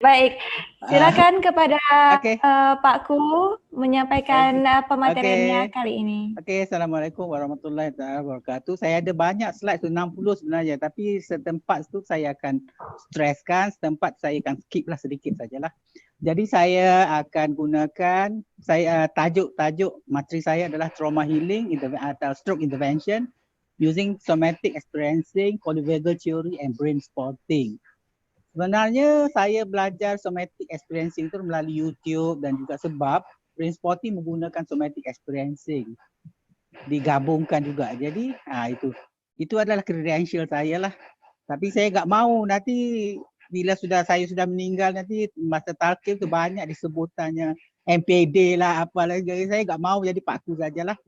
Baik, Uh, silakan kepada okay. Pak Ku menyampaikan pemateriannya Okay. kali ini. Okay, Assalamualaikum warahmatullahi wabarakatuh. Saya ada banyak slide tu 60 sebenarnya, tapi setempat tu saya akan stresskan, setempat saya akan skip lah sedikit sajalah. Jadi saya akan gunakan tajuk materi saya adalah trauma healing atau stroke intervention using somatic experiencing, polyvagal theory and brain spotting. Sebenarnya saya belajar somatic experiencing itu melalui YouTube dan juga sebab brain spotting menggunakan somatic experiencing digabungkan juga. Jadi itu adalah credential saya lah. Tapi saya tak mau nanti bila saya sudah meninggal nanti masa talqin tu banyak disebutannya MPD lah apa lagi. Jadi saya tak mau jadi Pak Ku sajalah.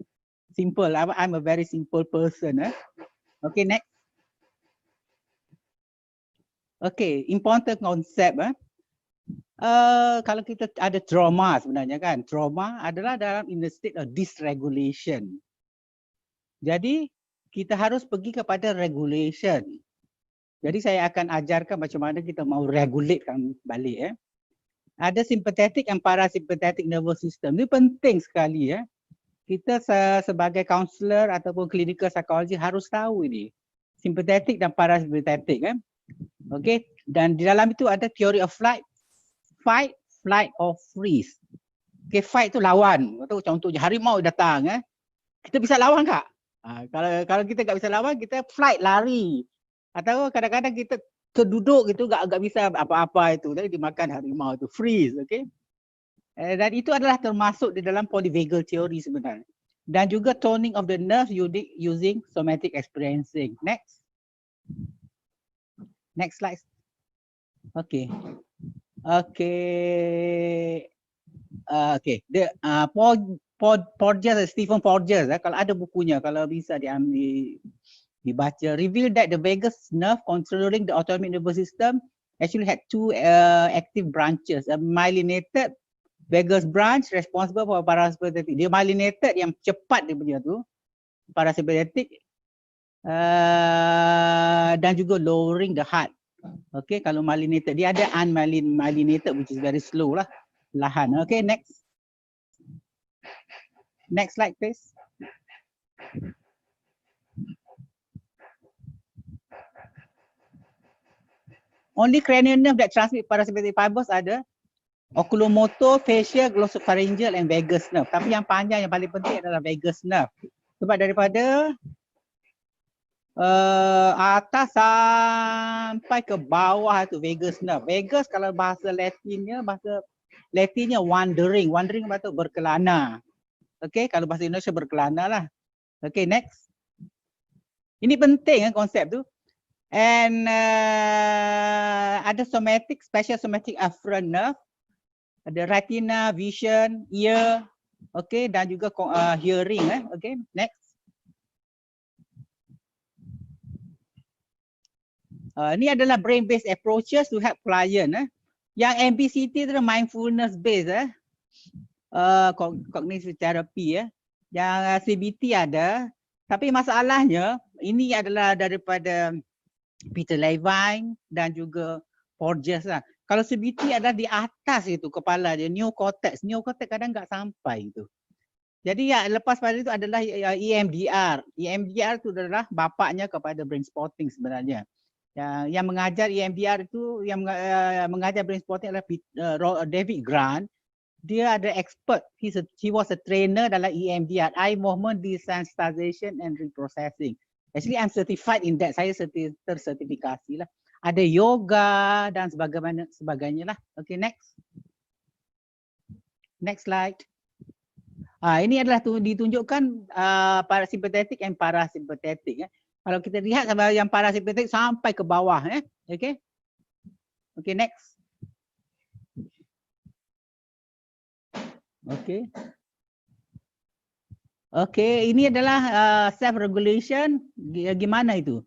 Simple. I'm a very simple person. Okay, next. Okay, important concept. Kalau kita ada trauma sebenarnya kan, trauma adalah in the state of dysregulation. Jadi kita harus pergi kepada regulation. Jadi saya akan ajarkan macam mana kita mau regulatekan balik. Ada sympathetic and parasympathetic nervous system. Ini penting sekali. Kita sebagai counselor ataupun clinical psychology harus tahu ini. Sympathetic dan parasympathetic. Okay. Dan di dalam itu ada theory of flight, fight, flight or freeze. Okay, fight tu lawan. Contohnya harimau datang. Kita bisa lawan tak? Kalau kita tak bisa lawan, kita flight, lari. Atau kadang-kadang kita terduduk gitu, tak bisa apa-apa itu. Jadi dimakan harimau itu, freeze. Okay? Dan itu adalah termasuk di dalam polyvagal theory sebenarnya. Dan juga toning of the nerve using somatic experiencing. Next. Next slide. Okay. Okay. Okay. Porges, Stephen Porges, kalau ada bukunya, kalau bisa dibaca, reveal that the vagus nerve controlling the autonomic nervous system actually had two active branches, a myelinated vagus branch responsible for parasympathetic. Dia myelinated yang cepat dia punya tu, parasympathetic, dan juga lowering the heart. Okay, kalau myelinated, dia ada unmyelinated which is very slow lah, lahan. Okay, next. Next slide, please. Only cranial nerve that transmit parasympathetic fibers ada oculomotor, facial, glossopharyngeal and vagus nerve. Tapi yang panjang yang paling penting adalah vagus nerve. Sebab daripada atas sampai ke bawah itu vagus nerve. Vagus kalau bahasa Latinnya wandering. Wandering berarti berkelana. Okay, kalau bahasa Indonesia berkelana lah. Okay, next. Ini penting konsep tu. And ada somatic, special somatic afferent nerve. Ada retina, vision, ear, okay, dan juga hearing. Okay, next. Ini adalah brain-based approaches to help client. Yang MBCT itu mindfulness based. Cognitive therapy. Yang CBT ada. Tapi masalahnya ini adalah daripada Peter Levine dan juga Porges lah. Kalau CBT adalah di atas itu kepala dia, neocortex. Neocortex kadang nggak sampai itu. Jadi lepas pada itu adalah EMDR. EMDR itu adalah bapaknya kepada brain spotting sebenarnya. Yang mengajar EMDR itu, yang mengajar brain spotting adalah David Grant. Dia ada expert. He was a trainer dalam EMDR, eye movement desensitization and reprocessing. Actually, I'm certified in that. Saya tersertifikasi lah. Ada yoga dan sebagainya lah. Okay, next. Next slide. Ini adalah ditunjukkan parasympathetic and parasympathetic. Kalau kita lihat yang parasympathetic sampai ke bawah. Okay. Okay, next. Okay. Okay, ini adalah self-regulation. Gimana itu?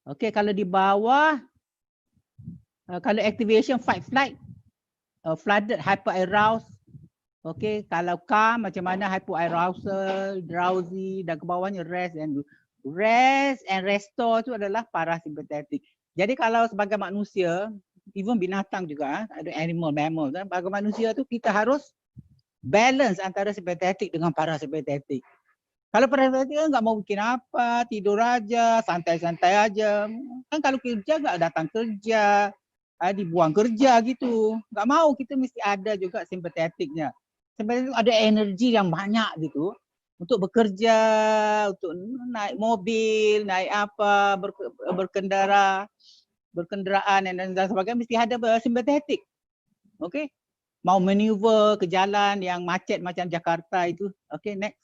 Okay, kalau di bawah, kalau activation fight flight, flooded, hyper-aroused. Okay, kalau calm macam mana hypoarousal, drowsy, dan ke bawahnya rest and restore itu adalah parasympathetic. Jadi kalau sebagai manusia, even binatang juga, ada animal, mammal. Bagi manusia tu kita harus balance antara simpatetik dengan parasimpatetik. Kalau parasimpatetik kan nggak mau bikin apa, tidur aja, santai-santai aja. Kan kalau kerja nggak datang kerja, dibuang kerja gitu. Nggak mau, kita mesti ada juga simpatetiknya. Simpatetik ada energi yang banyak gitu untuk bekerja, untuk naik mobil, naik apa, berkendaraan dan sebagainya, mesti ada simpatetik. Okey. Mau maneuver ke jalan yang macet macam Jakarta itu. Okey, next.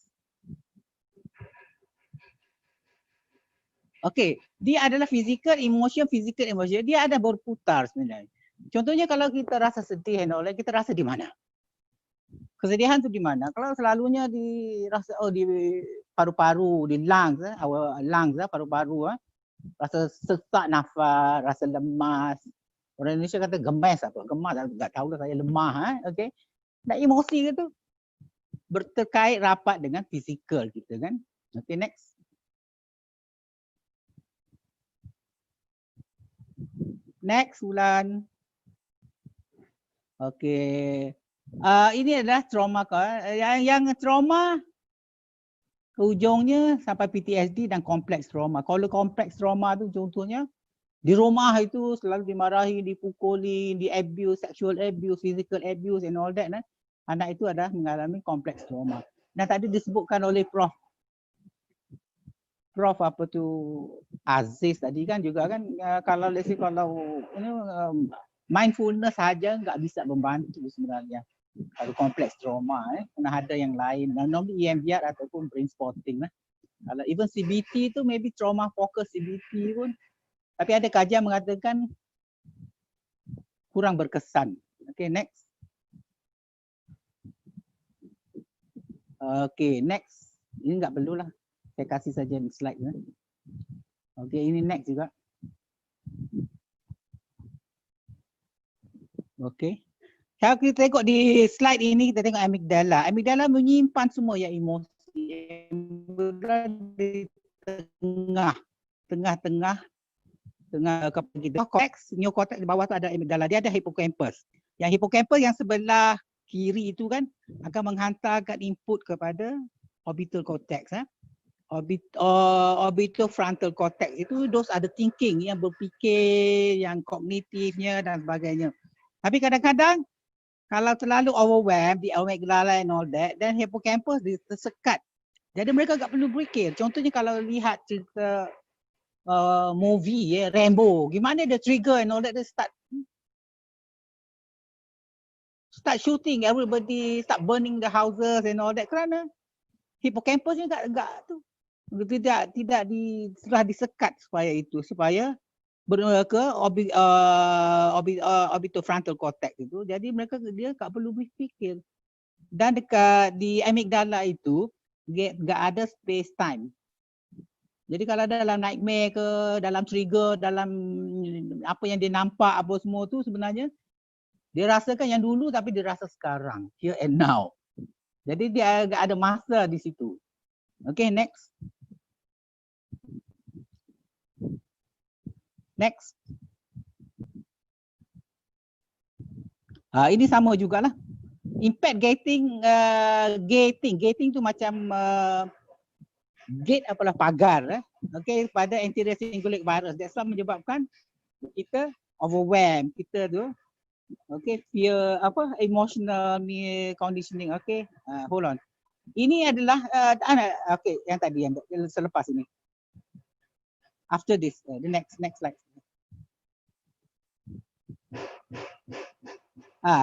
Okey, dia adalah physical emotion. Dia ada berputar sebenarnya. Contohnya kalau kita rasa sedih and all that, kita rasa di mana? Kesedihan tu di mana? Kalau selalunya dirasa di paru-paru, di lungs, our lungs, paru-paru, rasa sesak nafas, rasa lemas. Orang Indonesia kata gemes apa? Gemas, tak tahulah saya, lemah. Okey. Dan emosi itu berterkait rapat dengan fizikal kita kan. Okey, next. Next, Wulan. Okey. Ini adalah trauma. Yang trauma ujungnya sampai PTSD dan kompleks trauma. Kalau kompleks trauma tu contohnya di rumah itu selalu dimarahi, dipukuli, di abuse, sexual abuse, physical abuse and all that. Anak itu adalah mengalami kompleks trauma. Dan tadi disebutkan oleh Prof apa tu Aziz tadi kan juga kan, kalau let's say kalau mindfulness saja nggak bisa membantu sebenarnya. Kalau kompleks trauma, kena ada yang lain. Normally EMDR ataupun brain spotting lah. Kalau even CBT tu maybe trauma focus CBT pun, tapi ada kajian mengatakan kurang berkesan. Okay, next. Okay, next. Ini nggak perlulah. Saya kasih saja slide. Okay, ini next juga. Okay. Kalau kita tengok di slide ini, kita tengok amigdala. Amigdala menyimpan semua yang emosi. Amigdala di tengah kepala kita. Cortex, neocortex di bawah tu ada amigdala. Dia ada hippocampus. Yang hippocampus yang sebelah kiri itu kan akan menghantarkan input kepada orbital cortex. Orbital frontal cortex itu those ada thinking, yang berfikir, yang kognitifnya dan sebagainya. Tapi kadang-kadang kalau terlalu overwhelmed di amygdala and all that, then hippocampus tersekat. Jadi mereka tak perlu berfikir. Contohnya kalau lihat cerita movie Rambo, gimana dia trigger and all that, dia start shooting everybody, start burning the houses and all that, kerana hippocampusnya enggak tu. Sudah disekat supaya ke orbital frontal cortex itu. Jadi dia tak perlu berfikir. Dan dekat di amygdala itu enggak ada space time. Jadi kalau dalam nightmare ke, dalam trigger, dalam apa yang dia nampak apa semua tu, sebenarnya dia rasakan yang dulu tapi dia rasa sekarang, here and now. Jadi dia agak ada masa di situ. Okay, next. Next. Ini sama jugalah. Impact gating tu macam gate apalah pagar, okay, pada anterior cingulate virus. That's why menyebabkan kita overwhelm, kita tu, okay, fear emotional conditioning. Okay, hold on. Ini adalah okay, yang tadi yang selepas ini. After this, the next slide.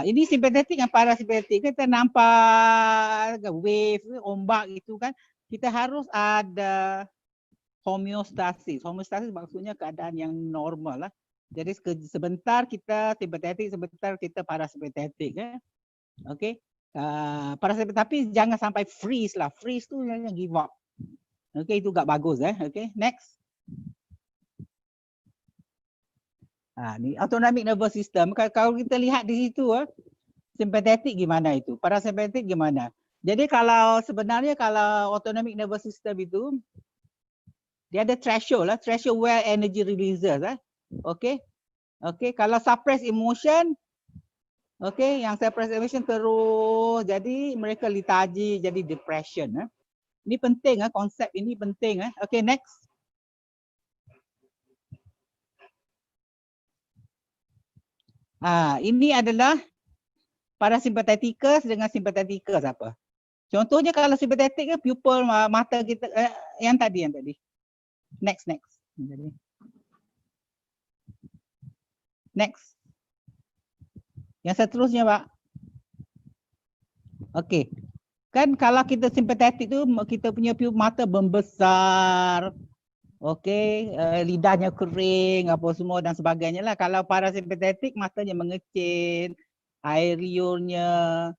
Ini simpatetik dan parasimpatetik. Kita nampak wave, ombak itu kan, kita harus ada homeostasis. Homeostasis maksudnya keadaan yang normal lah. Jadi sebentar kita simpatetik, sebentar kita parasimpatetik. Okay. Parasimpatetik, tapi jangan sampai freeze lah. Freeze tu yang give up. Okay, itu tak bagus. Okay, next. Ni autonomic nervous system. Kalau kita lihat di situ, simpatetik gimana itu, parasimpatetik gimana. Jadi sebenarnya kalau autonomic nervous system itu, dia ada threshold lah, threshold where energy releases. Okay. Okey, kalau suppress emotion, okey, yang suppress emotion terus jadi mereka lethargy, jadi depression. Ini penting, konsep ini penting. Okey, next. Ini adalah parasympatheticus dengan sympatheticus apa? Contohnya kalau sympathetic ke pupil mata kita yang tadi. Next. Next. Yang seterusnya, Pak. Okey. Kan kalau kita simpatetik tu kita punya mata membesar. Okey, lidahnya kering apa semua dan sebagainya lah. Kalau parasimpatetik matanya mengecil, air liurnya,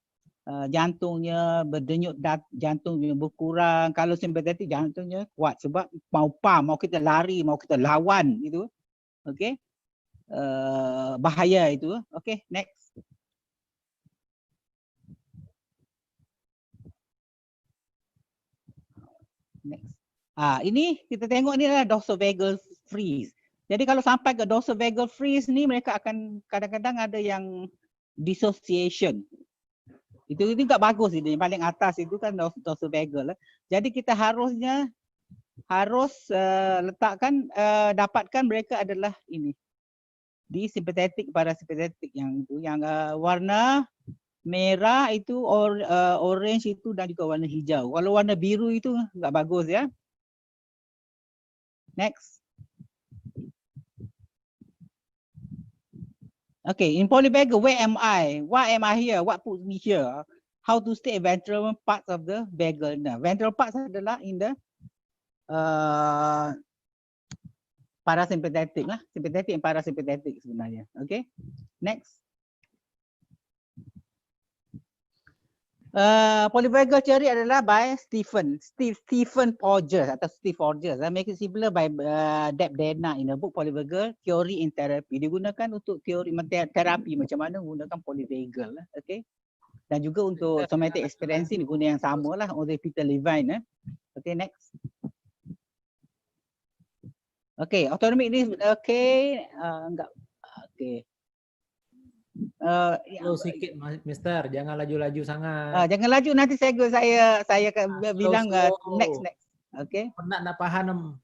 jantungnya berdenyut, jantungnya berkurang. Kalau simpatetik jantungnya kuat sebab mau pam, mau kita lari, mau kita lawan itu. Okey. Bahaya itu. Okey, next. Next. Ini kita tengok ni adalah dorsal-vagal freeze. Jadi kalau sampai ke dorsal-vagal freeze ni mereka akan kadang-kadang ada yang dissociation. Itu tak bagus ini. Yang paling atas itu kan dorsal-vagal. Jadi kita harus letakkan dapatkan mereka adalah ini. Di simpatetik, parasimpatetik yang itu yang warna merah itu orange itu dan juga warna hijau. Kalau warna biru itu enggak bagus ya. Next. Okay, in polyvagal, where am I? Why am I here? What put me here? How to stay ventral parts of the vagal nerve. Ventral parts adalah in the parasympathetic lah. Sympathetic and parasympathetic sebenarnya. Okay, next. Polyvagal theory adalah by Stephen Porges atau Steve Porges. Make it simpler by Deb Dana in a book Polyvagal Theory in Therapy. Digunakan untuk teori terapi macam mana menggunakan polyvagal. Okay. Dan juga untuk somatic experiencing guna yang sama lah oleh Peter Levine. Okay, next. Okay, autonomic ini okay, enggak. Okay. Slow sikit Mister, jangan laju-laju sangat. Jangan laju nanti saya akan bilang next. Okay. Penat nak faham.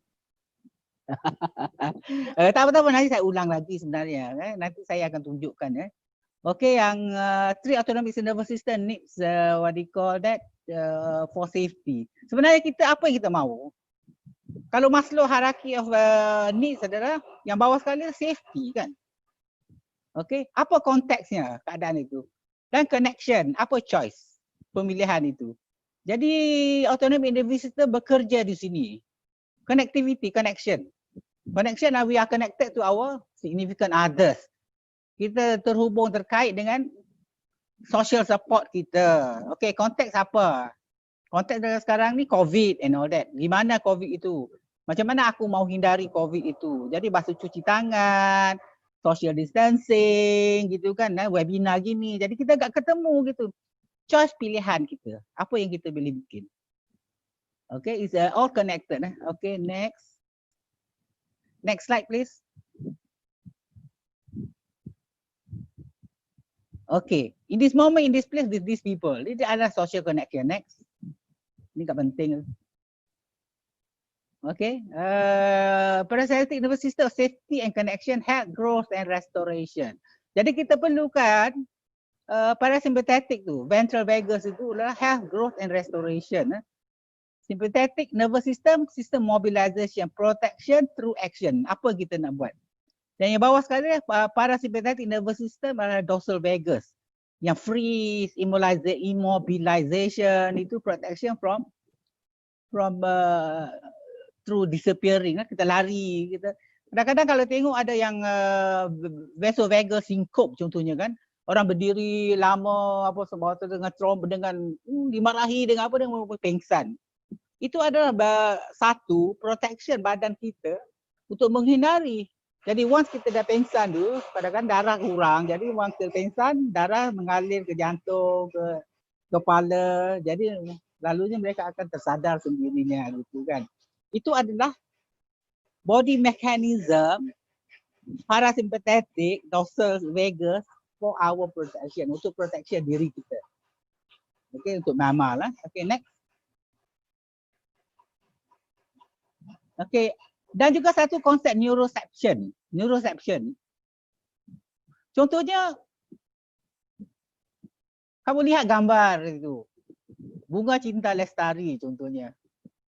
Tak apa nanti saya ulang lagi sebenarnya. Nanti saya akan tunjukkan. Okay, yang three autonomic nervous system needs what they call that for safety. Sebenarnya kita apa yang kita mahu? Kalau Maslow hierarchy of needs adalah yang bawah sekali safety kan. Okay, apa konteksnya keadaan itu? Dan connection, apa choice? Pemilihan itu. Jadi autonomic nervous system bekerja di sini. Connectivity, connection. Connection, we are connected to our significant others. Kita terhubung terkait dengan social support kita. Okay, konteks apa? Konteks sekarang ni COVID and all that. Gimana COVID itu? Macam mana aku mau hindari COVID itu? Jadi basuh cuci tangan, social distancing gitu kan, webinar gini. Jadi kita tak ketemu gitu. Choice pilihan kita. Apa yang kita boleh bikin. Okay, it's all connected. Okay, next. Next slide please. Okay, in this moment, in this place with these people, ini adalah social connection. Next. Ini tak penting. Okay, parasympathetic nervous system, safety and connection, health, growth and restoration. Jadi kita perlukan parasympathetic tu, ventral vagus itu adalah health, growth and restoration. Sympathetic nervous system, system mobilization, protection through action. Apa kita nak buat? Dan yang bawah sekali parasympathetic nervous system adalah dorsal vagus. Yang freeze, immobilization itu protection from through disappearing. Kita lari. Kadang-kadang kalau tengok ada yang vasovagal syncope contohnya kan. Orang berdiri lama apa sebab dengan trauma dengan dimarahi dengan apa dengan pengsan. Itu adalah satu protection badan kita untuk menghindari. Jadi once kita dah pengsan tu, kadang-kadang darah kurang. Jadi once kita pengsan, darah mengalir ke jantung, ke kepala. Jadi lalunya mereka akan tersadar sendirinya gitu kan. Itu adalah body mechanism parasympathetic, dorsal vagus for our protection, untuk protection diri kita. Okay, untuk mama lah. Okay, next. Okay, dan juga satu konsep neuroception. Neuroception. Contohnya, kamu lihat gambar itu. Bunga cinta lestari contohnya.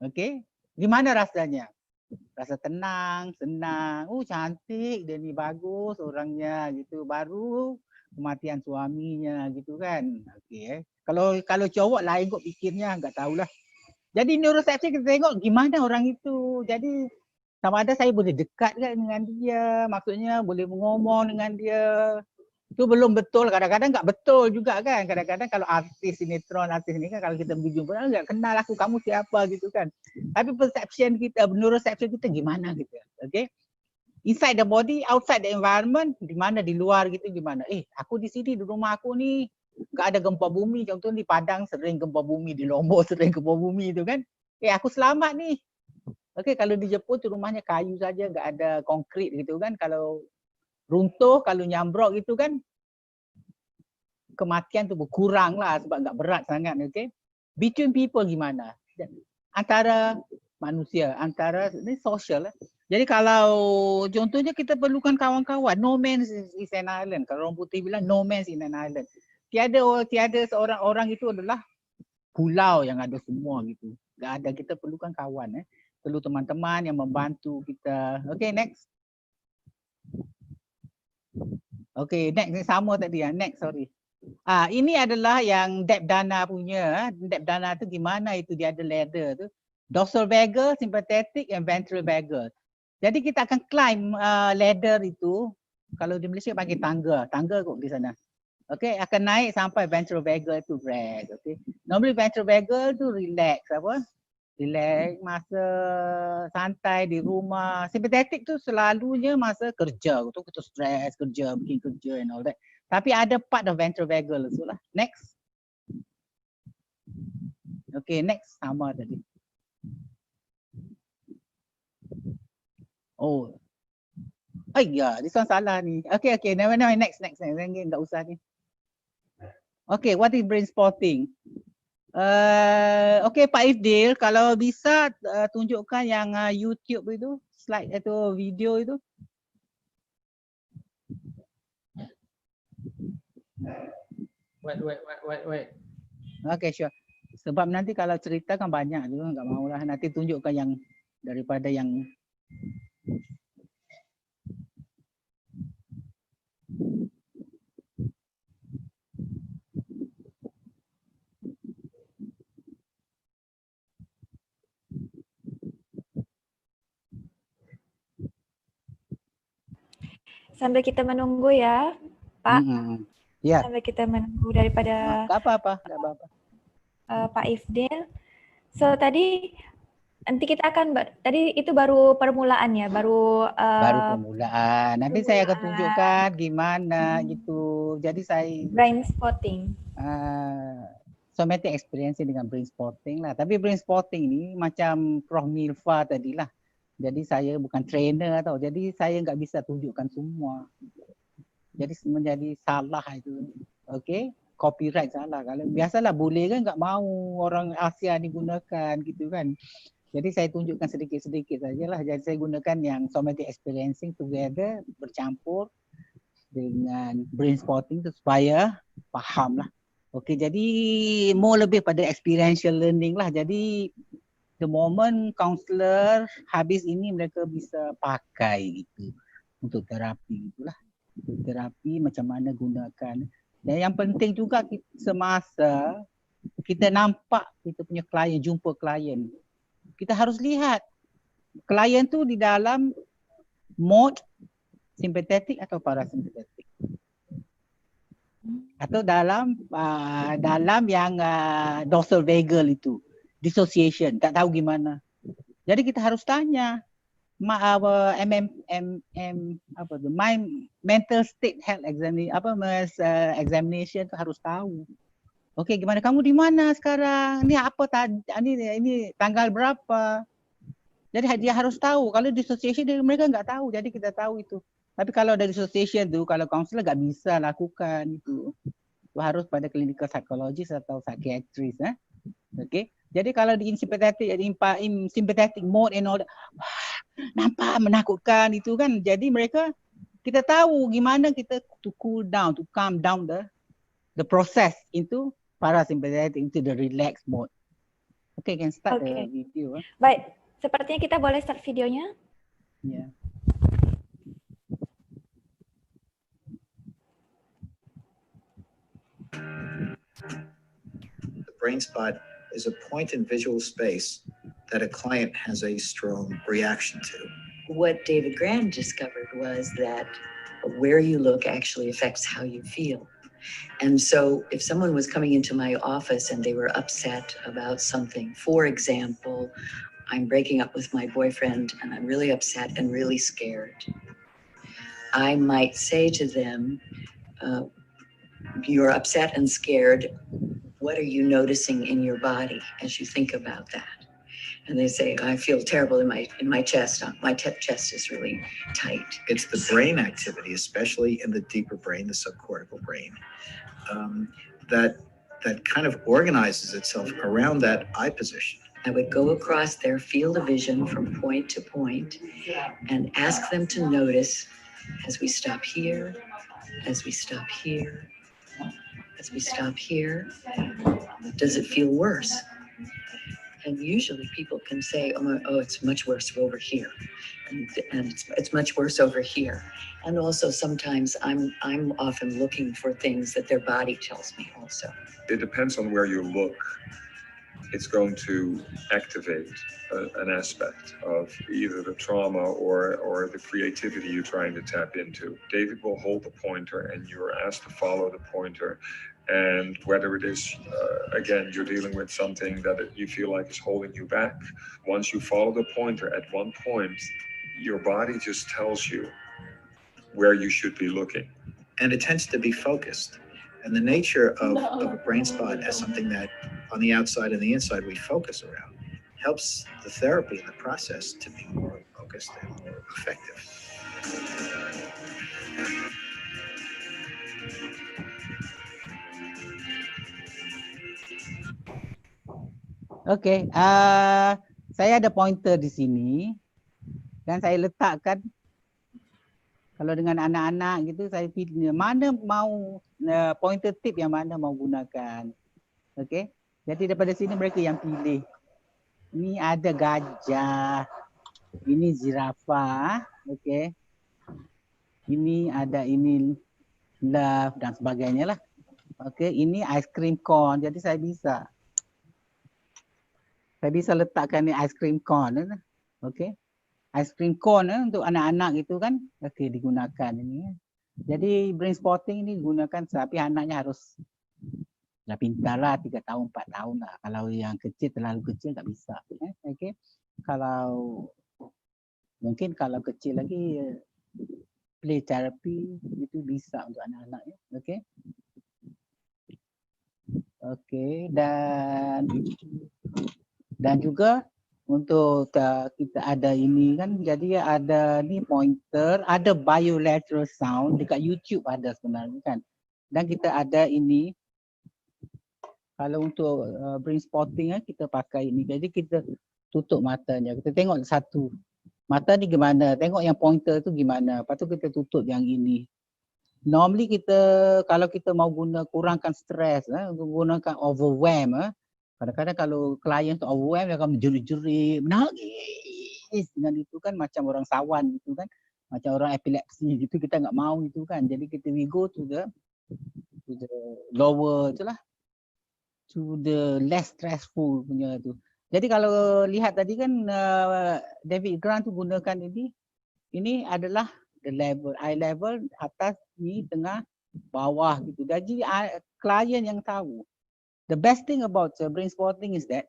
Okay, gimana rasanya? Rasa tenang, senang. Oh, cantik, dia ni bagus orangnya gitu. Baru kematian suaminya gitu kan. Okay, Kalau cowok lain kok fikirnya, enggak tahulah. Jadi neuroception kita tengok gimana orang itu. Jadi sama ada saya boleh dekat kan dengan dia, maksudnya boleh mengomong dengan dia. Itu belum betul, kadang-kadang enggak betul juga kan. Kadang-kadang kalau artis sinetron, artis ni kan kalau kita berjumpa enggak kenal aku, kamu siapa gitu kan. Tapi perception kita, neuroception kita gimana gitu. Okay. Inside the body, outside the environment, di mana di luar gitu gimana. Aku di sini di rumah aku ni enggak ada gempa bumi, contoh di Padang sering gempa bumi, di Lombok sering gempa bumi itu kan. Aku selamat nih. Okey, kalau di Jepun tu rumahnya kayu saja, enggak ada konkrit gitu kan. Kalau runtuh, kalau nyambrok gitu kan, kematian tu berkurang lah sebab enggak berat sangat. Okay. Between people gimana? Antara manusia, antara ni social lah. Jadi kalau contohnya kita perlukan kawan-kawan, no man is an island. Kalau orang putih bilang no man is an island. Tiada seorang orang itu adalah pulau yang ada semua gitu. Enggak ada, kita perlukan kawan. Perlu teman-teman yang membantu kita. Okay, next. Okay, next sama tadi ya. Next, sorry. Ini adalah yang Deb Dana punya. Deb Dana tu gimana itu, dia ada ladder tu. Dorsal vagus, sympathetic and ventral vagus. Jadi kita akan climb ladder itu. Kalau di Malaysia panggil tangga. Tangga kok di sana. Okay, akan naik sampai ventral vagus tu rest. Okay. Normally ventral vagus tu relax apa? Relax, masa santai di rumah. Sympathetic tu selalunya masa kerja. Tu kita stress kerja, bikin kerja and all that. Tapi ada part of ventral vagus lah. Next. Okay, next sama tadi. Oh. Ya, this one salah ni. Okay, never mind. Next. Enggak usah ni. Okay, what is brain spotting? Okay, Pak Ifdil, kalau bisa tunjukkan yang YouTube itu, slide itu, video itu. Wait. Okay, sure. Sebab nanti kalau cerita kan banyak juga, enggak maulah. Nanti tunjukkan yang daripada yang Sambil kita menunggu ya, Pak. Ya. Sambil kita menunggu daripada Enggak apa-apa. Pak Ifdil. So tadi nanti kita akan tadi itu baru permulaan ya, baru permulaan. Nanti saya akan tunjukkan gimana gitu. Jadi saya brain spotting. Somatic experience dengan brain spotting lah. Tapi brain spotting ni macam Prof Milfa tadilah. Jadi saya bukan trainer tau. Jadi saya enggak bisa tunjukkan semua. Jadi menjadi salah itu. Okay. Copyright salah. Kalau biasalah boleh kan, enggak mau orang Asia digunakan gitu kan. Jadi saya tunjukkan sedikit-sedikit sajalah. Jadi saya gunakan yang somatic experiencing together, bercampur dengan brain spotting tu supaya faham lah. Okay, jadi more lebih pada experiential learning lah. Jadi the moment counselor habis ini mereka bisa pakai gitu untuk terapi gitulah. Untuk terapi macam mana gunakan. Dan yang penting juga semasa kita nampak kita punya klien, jumpa klien, kita harus lihat klien tu di dalam mode simpatetik atau parasimpatetik. Atau dalam yang dorsal vagal itu, dissociation, tak tahu gimana. Jadi kita harus tanya mental state health examination tu harus tahu. Okey, gimana kamu di mana sekarang? Ni apa ini tanggal berapa? Jadi dia harus tahu. Kalau dissociation mereka enggak tahu. Jadi kita tahu itu. Tapi kalau dari association tu, kalau kaunselor tak bisa lakukan itu. Tu harus pada clinical psychologist atau psychiatrist. Okay. Jadi kalau di sympathetic, in sympathetic mode and all that, nampak menakutkan itu kan. Jadi mereka, kita tahu gimana kita to cool down, to calm down the process into parasympathetic, into the relaxed mode. Okay, can start the video. Baik, sepertinya kita boleh start videonya. Yeah. The brain spot is a point in visual space that a client has a strong reaction to. What David Grand discovered was that where you look actually affects how you feel. And so if someone was coming into my office and they were upset about something, for example, I'm breaking up with my boyfriend and I'm really upset and really scared, I might say to them, you're upset and scared. What are you noticing in your body as you think about that? And they say, I feel terrible in my chest. My chest is really tight. It's the brain activity, especially in the deeper brain, the subcortical brain, that kind of organizes itself around that eye position. I would go across their field of vision from point to point and ask them to notice as we stop here, as we stop here, as we stop here. Does it feel worse? And usually people can say, oh, it's much worse over here. And it's much worse over here. And also sometimes I'm often looking for things that their body tells me also. It depends on where you look. It's going to activate an aspect of either the trauma or the creativity you're trying to tap into. David will hold the pointer and you're asked to follow the pointer. And whether it is, again, you're dealing with something that you feel like is holding you back, once you follow the pointer, at one point, your body just tells you where you should be looking. And it tends to be focused. And the nature of a brain spot as something that on the outside and the inside we focus around helps the therapy and the process to be more focused and more effective. Okay, saya ada pointer di sini dan saya letakkan kalau dengan anak-anak gitu saya pilih mana mau pointer tip yang mana mau gunakan. Okay, jadi daripada sini mereka yang pilih. Ini ada gajah, ini zirafah, okay. Ini ada ini love dan sebagainya lah. Okay, ini ice cream cone, jadi saya bisa letakkan ni ice cream cone, okay. Ice cream cone untuk anak-anak gitu kan, okay, digunakan ini. Jadi brain spotting ini digunakan tapi anaknya harus dah pintar lah, 3 tahun, 4 tahun lah. Kalau yang kecil, terlalu kecil tak bisa. Okay. Kalau mungkin kalau kecil lagi play therapy itu bisa untuk anak-anak ya. Okay. Okay, dan juga untuk kita ada ini kan, jadi ada ni pointer, ada bilateral sound dekat YouTube ada sebenarnya kan. Dan kita ada ini, kalau untuk brain spotting kita pakai ini, jadi kita tutup matanya, kita tengok satu mata ni gimana, tengok yang pointer tu gimana, lepas tu kita tutup yang ini. Normally kita kalau kita mau kurangkan stres, gunakan overwhelm. Kadang-kadang kalau klien tu overwhelm dia akan menjerit-jerit, menangis dengan itu kan macam orang sawan gitu kan, macam orang epilepsi gitu, kita enggak mau itu kan. Jadi kita we go to the lower itulah, to the less stressful punya tu. Jadi kalau lihat tadi kan David Grant tu gunakan ini adalah the level, eye level, atas, ni, tengah, bawah gitu. Jadi klien yang tahu. The best thing about brain spotting is that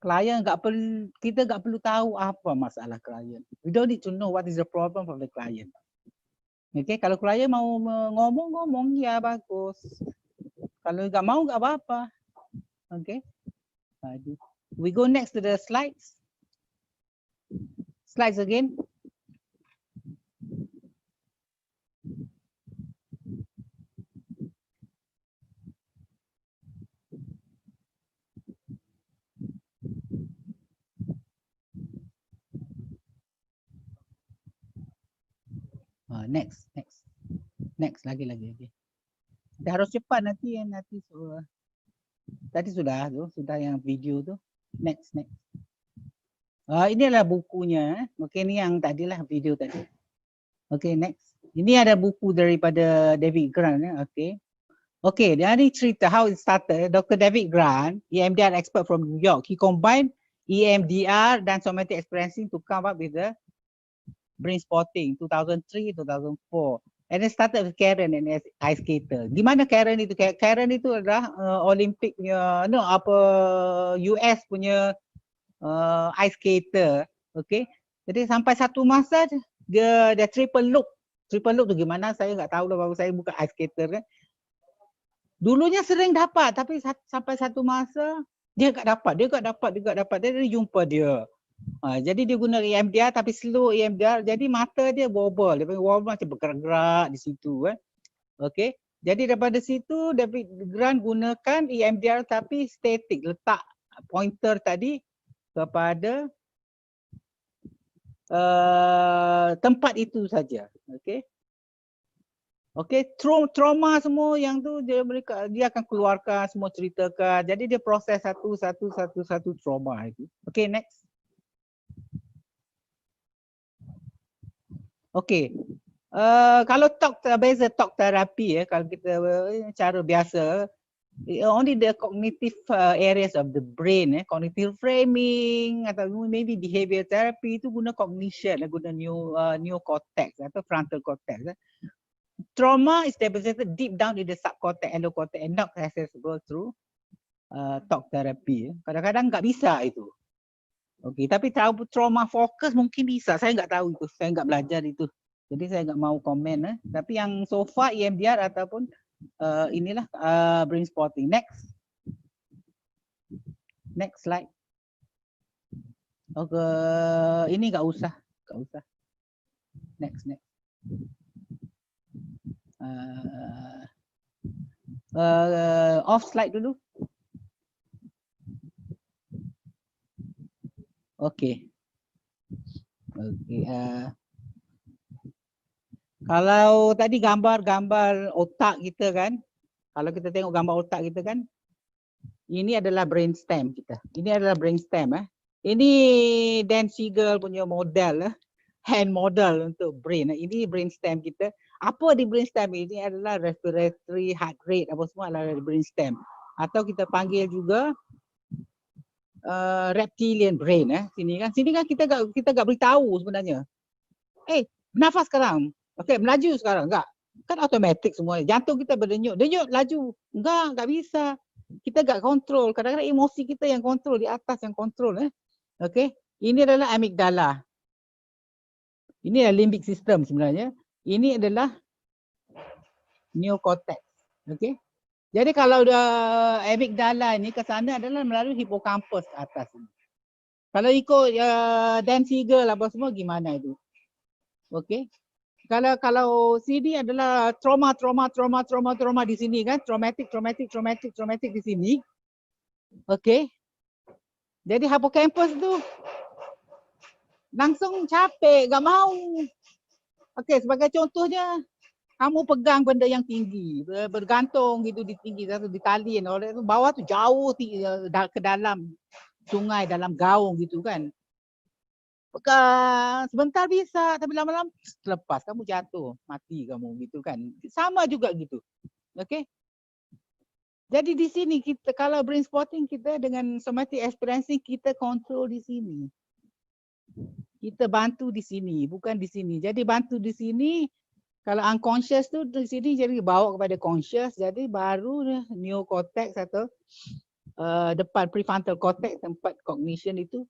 klien kita enggak perlu tahu apa masalah klien. We don't need to know what is the problem of the client. Okay, kalau klien mau ngomong ya bagus. Kalau enggak mau enggak apa-apa. Okay. We go next to the slides. Slides again. Next lagi. Dah harus cepat nanti so, tadi sudah yang video tu. Next. Ini adalah bukunya. Okey, ni yang tadilah video tadi. Okey, next. Ini ada buku daripada David Grant. Okay, dia ni cerita how it started. Dr. David Grant, EMDR expert from New York. He combined EMDR dan somatic experiencing to come up with the brain spotting 2003, 2004. And it started with Karen and ice skater. Di mana Karen itu? Karen itu adalah Olympic punya, US punya ice skater. Okay. Jadi sampai satu masa dia triple loop. Triple loop tu gimana? Saya nggak tahu lah, baru saya bukan ice skater kan. Dulunya sering dapat, tapi sampai satu masa dia tak dapat. Dia jumpa dia. Jadi dia guna EMDR tapi slow EMDR. Jadi mata dia wobble. Dia wobble macam bergerak-gerak di situ. Okay. Jadi daripada situ David Grant gunakan EMDR tapi static. Letak pointer tadi kepada tempat itu saja. Okay. Okay, trauma semua yang tu dia akan keluarkan, semua ceritakan. Jadi dia proses satu trauma itu. Okay, next. Okay. Kalau beza talk therapy kalau kita cara biasa, only the cognitive areas of the brain, cognitive framing atau maybe behavior therapy itu guna cognition, guna neocortex atau frontal cortex. Trauma is deposited deep down in the subcortex, endocortex and not accessible through talk therapy. Kadang-kadang nggak bisa itu. Okay, tapi trauma fokus mungkin bisa. Saya nggak tahu itu. Saya nggak belajar itu. Jadi saya nggak mau komen. Tapi yang so far EMDR ataupun inilah brain spotting. Next slide. Okay, ini nggak usah. Next. Off slide dulu. Okay. Kalau tadi gambar otak kita kan, kalau kita tengok gambar otak kita kan, ini adalah brainstem kita. Ini Dan Siegel punya model, hand model untuk brain. Ini brainstem kita. Apa di brainstem ini adalah respiratory heart rate, apa semua adalah di brainstem. Atau kita panggil juga reptilian brain. Sini kan kita tak beritahu sebenarnya. Bernafas sekarang. Okey, melaju sekarang. Enggak. Kan automatik semua. Jantung kita berdenyut laju. Enggak bisa. Kita tak kontrol. Kadang-kadang emosi kita yang kontrol, di atas yang kontrol. Okey. Ini adalah amigdala. Ini adalah limbic system sebenarnya. Ini adalah neocortex. Okey. Jadi kalau amigdala ini ke sana adalah melalui hippocampus ke atas ini. Kalau ikut Dan Siegel apa semua gimana itu? Okey. Kalau sini adalah trauma di sini kan, traumatic di sini. Okey. Jadi hippocampus tu langsung capek, enggak mau. Okey, sebagai contohnya, kamu pegang benda yang tinggi, bergantung gitu di tinggi, di tali, oleh itu bawah tu jauh ke dalam sungai, dalam gaung gitu kan. Pegang sebentar bisa, tapi lama-lama lepas kamu jatuh, mati kamu gitu kan. Sama juga gitu. Okey. Jadi di sini kita kalau brain spotting kita dengan somatic experiencing kita kontrol di sini. Kita bantu di sini, bukan di sini. Jadi bantu di sini, kalau unconscious tu di sini jadi bawa kepada conscious, jadi baru neocortex atau depan prefrontal cortex tempat cognition itu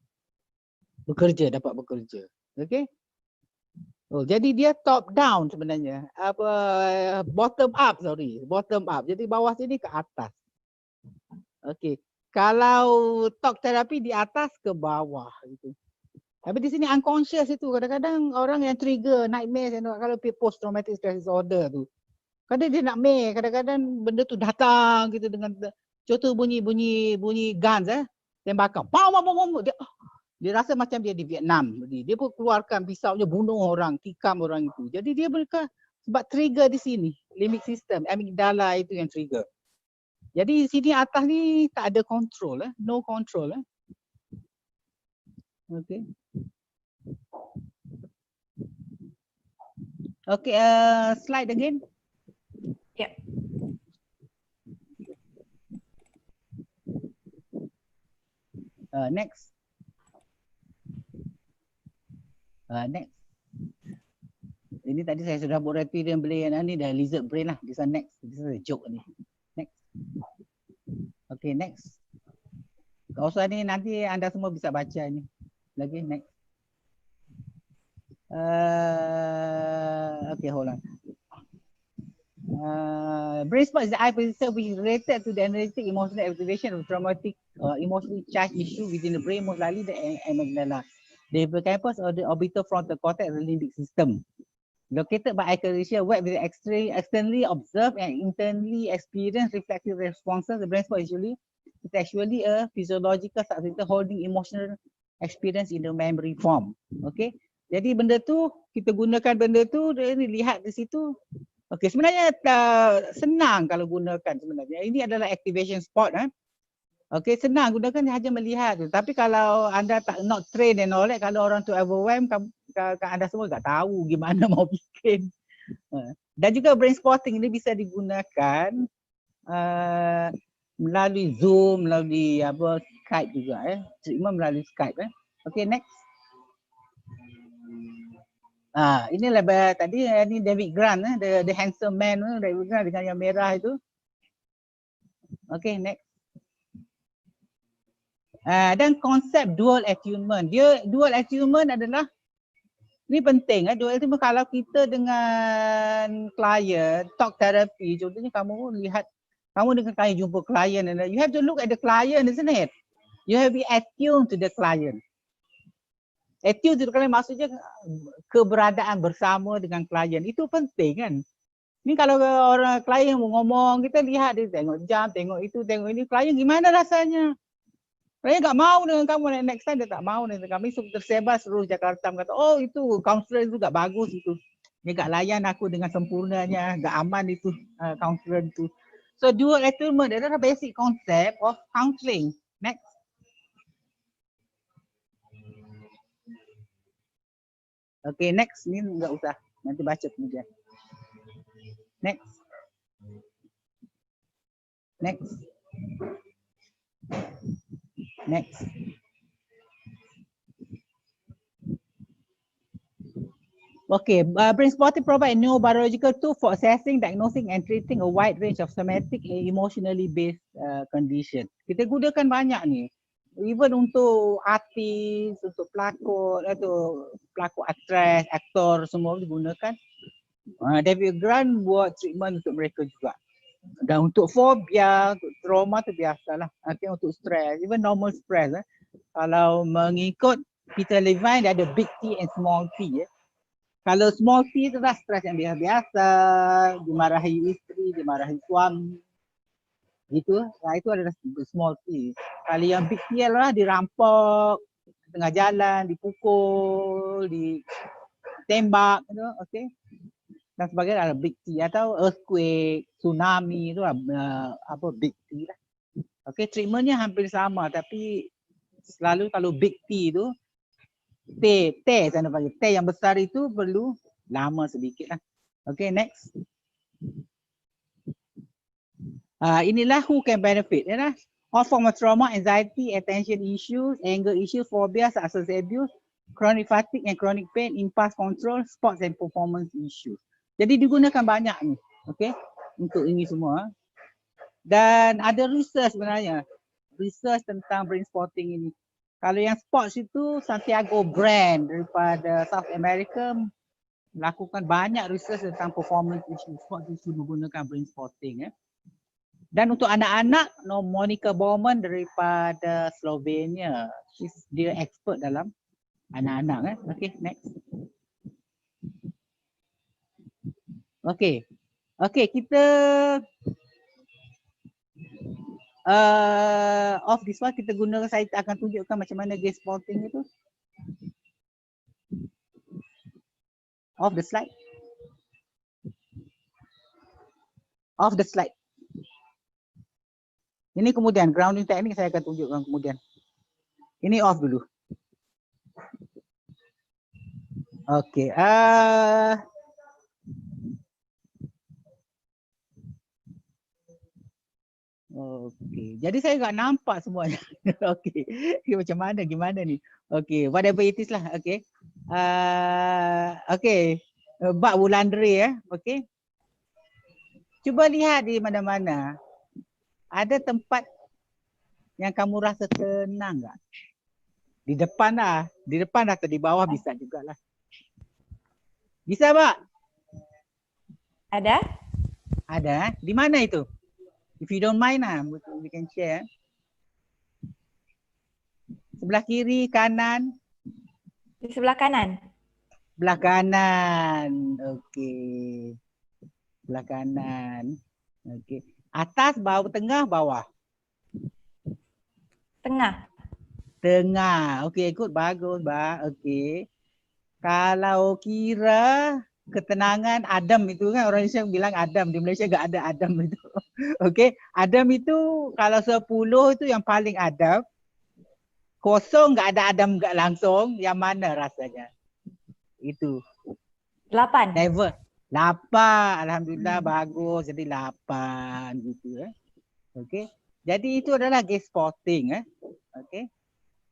dapat bekerja. Okey. Jadi dia top down sebenarnya. Bottom up. Jadi bawah sini ke atas. Okey. Kalau talk therapy di atas ke bawah gitu. Tapi di sini unconscious itu kadang-kadang orang yang trigger nightmare kalau post traumatic stress disorder tu. Kadang dia nightmare, kadang-kadang benda tu datang gitu dengan contoh bunyi guns tembakan. Dia Dia rasa macam dia di Vietnam. Dia pun keluarkan pisaunya, bunuh orang, tikam orang itu. Jadi dia mereka sebab trigger di sini, limbic system, amygdala itu yang trigger. Jadi sini atas ni tak ada control, no control. Okay. Okay, slide again. Ya. Next. Next. Ini tadi saya sudah buat reptilian brain, ni dah lizard brain lah. This one next. This is a joke ni. Next. Okay, next. Kalau usah ni nanti anda semua bisa baca ni. Lagi next. Okay, hold on. Brain spot is the eye position which is related to the analytic emotional activation of traumatic emotionally charged issue within the brain, most likely the amygdala, the hippocampus or the orbitofrontal cortex, the limbic system. Located by echolalia, where with externally observed and internally experienced reflective responses, the brain spot is actually a physiological substance holding emotional experience in the memory form. Okay, jadi benda tu kita gunakan benda tu, dia lihat di situ. Okay, sebenarnya senang kalau gunakan sebenarnya. Ini adalah activation spot. Okay, senang gunakan hanya melihat tu. Tapi kalau anda tak not train and all that, kalau orang tu overwhelm, anda semua tak tahu gimana mau bikin. Dan juga brain spotting ini bisa digunakan melalui Zoom, melalui Skype juga. Treatment melalui Skype. Okay, next. Inilah tadi ni David Grant, the handsome man, David Grant dengan yang merah itu. Okay, next. Dan konsep dual attunement. Dia dual attunement adalah ni penting. Dual attunement kalau kita dengan klien talk therapy, contohnya kamu lihat kamu dengan klien jumpa klien, you have to look at the client, isn't it? You have to be attuned to the client. Attitude itu kan maksudnya keberadaan bersama dengan klien. Itu penting kan. Ni kalau orang klien mau ngomong, kita lihat dia tengok jam, tengok itu, tengok ini. Klien gimana rasanya? Klien tak mau dengan kamu, next time dia tak mau dengan kami. So tersebar seluruh Jakarta kata, oh itu counselor itu tak bagus itu. Dia tak layan aku dengan sempurnanya, tak aman itu counselor itu. So dual attunement adalah basic concept of counseling. Next. Okay, next. Ni enggak usah. Nanti baca kemudian. Next. Next. Next. Okay, brain spotting provide a neurobiological tool for assessing, diagnosing and treating a wide range of somatic and emotionally based condition. Kita gunakan banyak ni. Even untuk artis, untuk pelakon, pelakon aktris, aktor semua digunakan. David Grant buat treatment untuk mereka juga. Dan untuk fobia, untuk trauma tu biasalah. Nanti untuk stress, even normal stress. Kalau mengikut Peter Levine, dia ada big T and small T. Kalau small T tu dah stress yang biasa-biasa, dimarahi isteri, dimarahi suami. Gitu, itu adalah small T. Kalau yang big T adalah dirampok, tengah jalan, dipukul, ditembak, okay. Dan sebagainya adalah big T atau earthquake, tsunami itu big T lah. Okay, treatmentnya hampir sama tapi selalu kalau big T itu T sana panggil. T yang besar itu perlu lama sedikit lah. Okay, next. Inilah who can benefit. All form of trauma, anxiety, attention issues, anger issues, phobia, substance abuse, chronic fatigue and chronic pain, impulse control, sports and performance issues. Jadi digunakan banyak ni, okay, untuk ini semua. Dan ada research sebenarnya, research tentang brain spotting ini. Kalau yang sports itu Santiago Brand daripada South America melakukan banyak research tentang performance issue, sports issue menggunakan brain spotting. Dan untuk anak-anak, Monica Bauman daripada Slovenia. Dia expert dalam anak-anak. Okay, next. Okay, kita Off this one kita gunakan, saya akan tunjukkan macam mana gaze spotting itu. Off the slide. Off the slide. Ini kemudian grounding teknik saya akan tunjukkan kemudian. Ini off dulu. Okey. Okey. Jadi saya enggak nampak semuanya. Okey. Macam mana gimana ni? Okey, whatever it is lah. Okey. Okey. Bak Wulandari ya. Okey. Cuba lihat di mana-mana. Ada tempat yang kamu rasa tenang tak? Di depan lah. Di depan atau di bawah bisa jugalah. Bisa tak? Ada? Ada. Di mana itu? If you don't mind lah, we can share. Sebelah kiri, kanan? Di sebelah kanan. Sebelah kanan. Okey. Sebelah kanan. Okey. Atas, bawah, tengah, bawah. Tengah. Tengah. Okey, good, bagus, okey. Kalau kira ketenangan Adam itu kan, orang Malaysia bilang Adam, di Malaysia enggak ada Adam itu. Okey, Adam itu kalau 10 itu yang paling Adam. Kosong enggak ada Adam enggak langsung, yang mana rasanya? Itu. 8. Never. 8, alhamdulillah bagus. Jadi 8 gitu Okey. Jadi itu adalah gaze spotting Okey.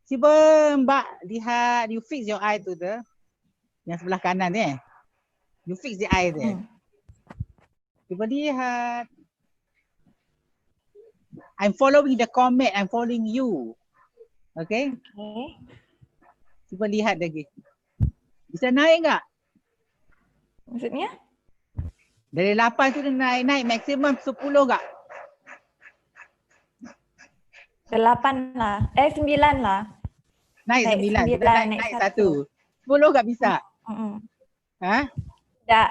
Cuba Mbak lihat, you fix your eye to the yang sebelah kanan You fix the eye there. Cuba lihat. I'm following the comment, I'm following you. Okey. Okay. Cuba lihat lagi. Bisa naik enggak? Maksudnya? Dari 8 tu dia naik maksimum 10 enggak? 8 lah. 9 lah. Naik 9. Kita naik 1. 10 enggak bisa? Ha? Tak.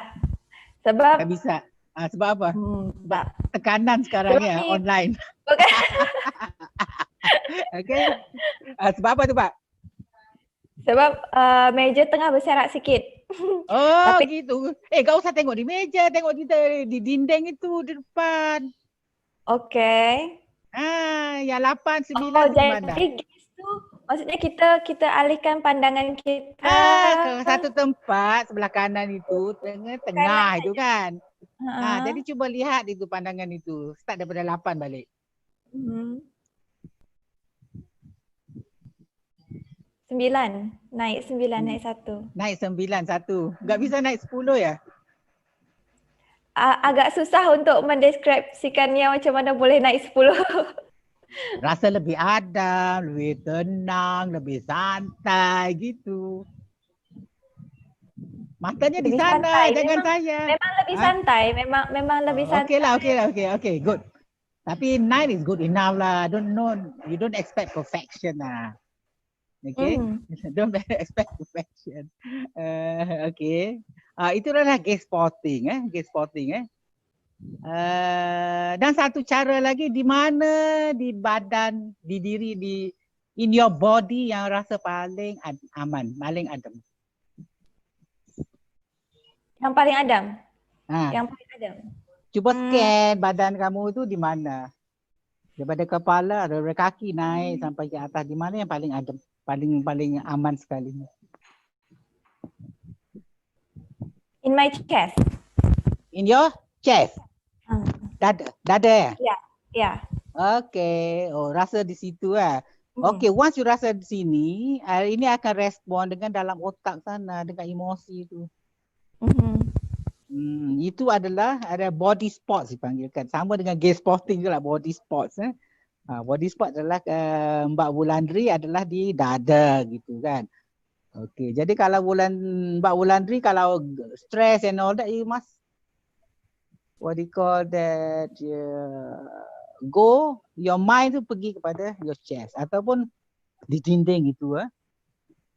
Sebab Tak bisa. Sebab apa? tak. Tekanan sekarang Sebab ni- online. Bukan. Okey. Sebab apa tu, Pak? Sebab meja tengah berserak sikit. Oh, Tapi- gitu. Gak usah tengok di meja, tengok di dinding itu di depan. Okey. Yang 8, 9 Oh, di mana? jadi gaze tu maksudnya kita alihkan pandangan kita Ke satu tempat sebelah kanan itu, tengah itu kan. Jadi cuba lihat itu pandangan itu. Start daripada 8 balik. 9. Naik 9, naik 1. Naik 9 satu. Enggak bisa naik 10 ya? Agak susah untuk mendeskripsikannya macam mana boleh naik 10. Rasa lebih adem, lebih tenang, lebih santai gitu. Matanya di Lebih sana, santai. jangan Memang- saya. Memang lebih santai, memang lebih santai. Okay, good. Tapi 9 is good enough lah. You don't expect perfection lah. Okay, don't expect perfection. Okay, itu adalah gaze spotting, gaze spotting. Dan satu cara lagi, di mana di badan, di diri, in your body yang rasa paling aman, paling adem. Yang paling adem. Ha. Yang paling adem. Cuba scan badan kamu itu di mana. Daripada kepala, dari kaki naik sampai ke atas, di mana yang paling adem, paling aman sekali. In my chest. In your chest. Dada ya? Ya. Okay. Oh, rasa di situ Okay, once you rasa di sini, ini akan respon dengan dalam otak sana, dengan emosi itu. Itu adalah ada body spots dipanggilkan. Sama dengan gaze spotting juga lah, body spots. Body spot adalah Mbak Wulandari adalah di dada gitu kan. Okay, jadi kalau Mbak Wulandari kalau stress and all that, you must what do you call that, go, your mind tu pergi kepada your chest ataupun di dinding itu.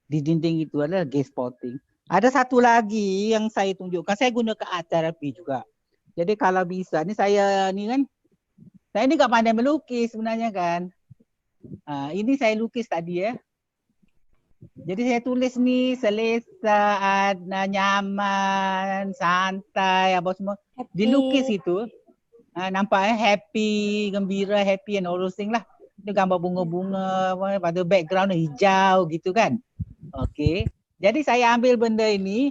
Di dinding itu adalah gaze spotting. Ada satu lagi yang saya tunjukkan, saya gunakan art therapy juga. Jadi kalau bisa, ni saya ni kan, Saya ni tak pandai melukis sebenarnya kan. Ini saya lukis tadi ya. Jadi saya tulis ni selesa, nyaman, santai, apa semua. Happy. Dilukis itu. Nampak happy, gembira, happy and all those things lah. Itu gambar bunga-bunga, pada background hijau gitu kan. Okey. Jadi saya ambil benda ini.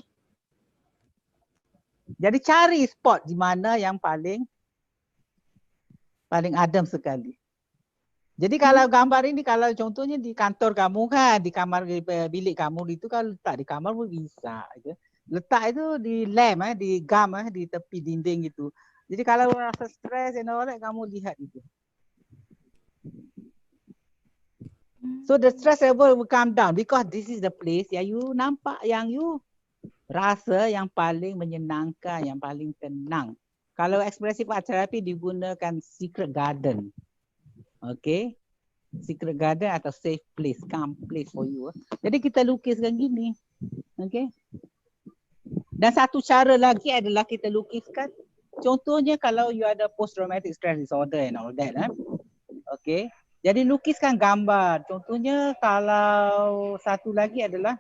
Jadi cari spot di mana yang paling adem sekali. Jadi kalau gambar ini, kalau contohnya di kantor kamu kan, di kamar bilik kamu itu, kalau letak di kamar pun bisa. Letak itu di lamp, di gam, di tepi dinding gitu. Jadi kalau rasa stres and all that, kamu lihat itu. So the stress level will come down because this is the place yang you nampak, yang you rasa yang paling menyenangkan, yang paling tenang. Kalau expressive art therapy digunakan secret garden. Okay. Secret garden atau safe place, calm place for you. Jadi kita lukiskan gini. Okay. Dan satu cara lagi adalah kita lukiskan. Contohnya kalau you ada post traumatic stress disorder and all that. Okay. Jadi lukiskan gambar. Contohnya kalau satu lagi adalah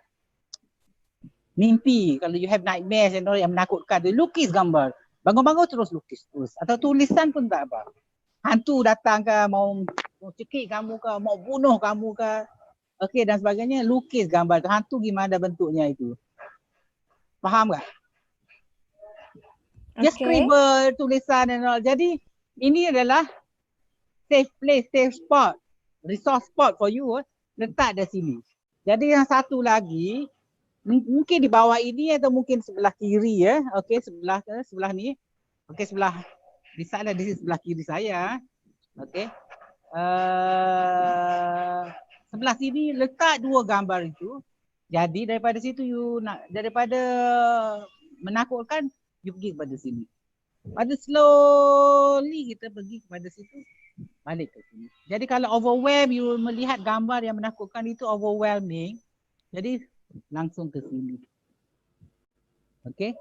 mimpi. Kalau you have nightmares and all yang menakutkan, lukis gambar. Bangun-bangun terus lukis terus. Atau tulisan pun tak apa. Hantu datang ke, mau cekik kamu ke, mau bunuh kamu ke. Okey dan sebagainya, lukis gambar tu. Hantu gimana bentuknya itu. Faham tak? Dia scribble tulisan and all. Jadi ini adalah safe place, safe spot, resource spot for you. Letak di sini. Jadi yang satu lagi, mungkin di bawah ini atau mungkin sebelah kiri ya. Okey, sebelah ni. Okey, sebelah di sana, di sebelah kiri saya. Okey. Sebelah sini letak dua gambar itu. Jadi daripada situ you nak, daripada menakutkan, you pergi kepada sini. Pada slowly kita pergi kepada situ, balik ke sini. Jadi kalau overwhelm, you melihat gambar yang menakutkan itu overwhelming. Jadi langsung ke sini. Okey.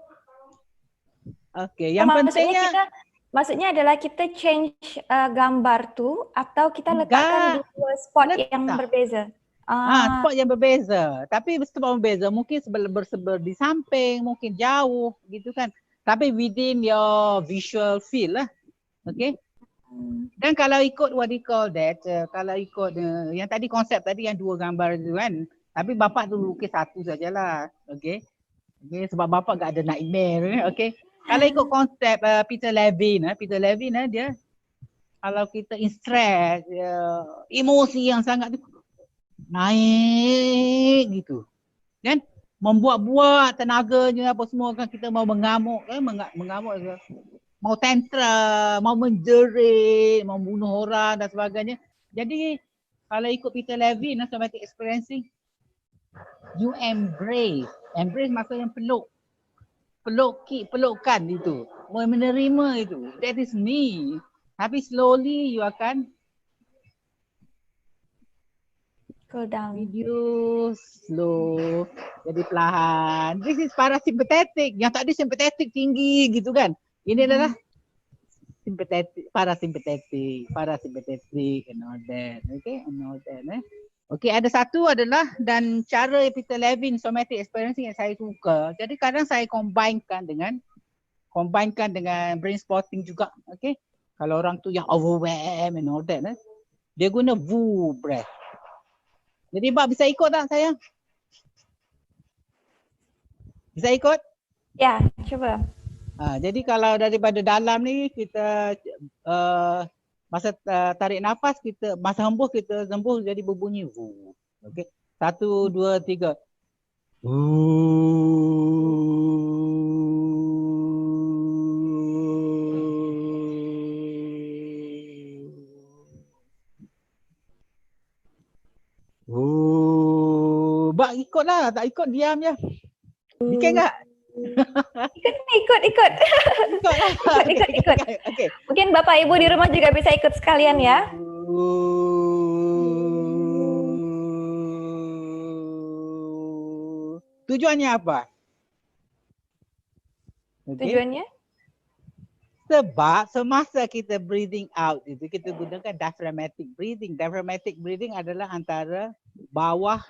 Okey, yang pentingnya maksudnya adalah kita change gambar tu atau kita letakkan di dua spot yang berbeza. Spot yang berbeza. Tapi spot berbeza mungkin berseber di samping, mungkin jauh gitu kan. Tapi within your visual field lah. Okey. Dan kalau ikut what you call that, kalau ikut yang tadi konsep tadi yang dua gambar tu kan. Tapi bapak tu lukis satu sajalah. Okey. Okey, sebab bapak tak ada nightmare. Okey. Kalau ikut konsep Peter Levine, dia kalau kita stress, emosi yang sangat naik gitu. Kan? Membuat-buat tenaganya apa semua kan, kita mau mengamuk, mengamuk mau tantrum, mau menjerit, mau bunuh orang dan sebagainya. Jadi kalau ikut Peter Levine, somatic experiencing, you embrace. Embrace maksudnya peluk. Pelukkan itu. Menerima itu. That is me. Tapi slowly you akan cool down. Reduce, slow, jadi perlahan. This is parasympathetic. Yang tadi sympathetic tinggi gitu kan. Ini adalah sympathetic, parasympathetic and all that. Okay, and all that. Okay, ada satu adalah, dan cara Peter Levine somatic experiencing yang saya suka. Jadi kadang saya combine-kan dengan brain spotting juga. Okay, kalau orang tu yang overwhelmed and all that, dia guna Wu breath. Jadi Mbak bisa ikut tak sayang? Bisa ikut? Ya, cuba. Jadi kalau daripada dalam ni kita masa tarik nafas, kita masa hembus kita hembus jadi berbunyi Wu. Okey. 1 2 3. Mbak ikutlah, tak ikut diam je. Bikin tak? Ikut. Ikut. Okay. Mungkin Bapak Ibu di rumah juga bisa ikut sekalian ya. Tujuannya apa? Okay. Tujuannya? Sebab semasa kita breathing out itu kita gunakan diaphragmatic breathing. Diaphragmatic breathing adalah antara bawah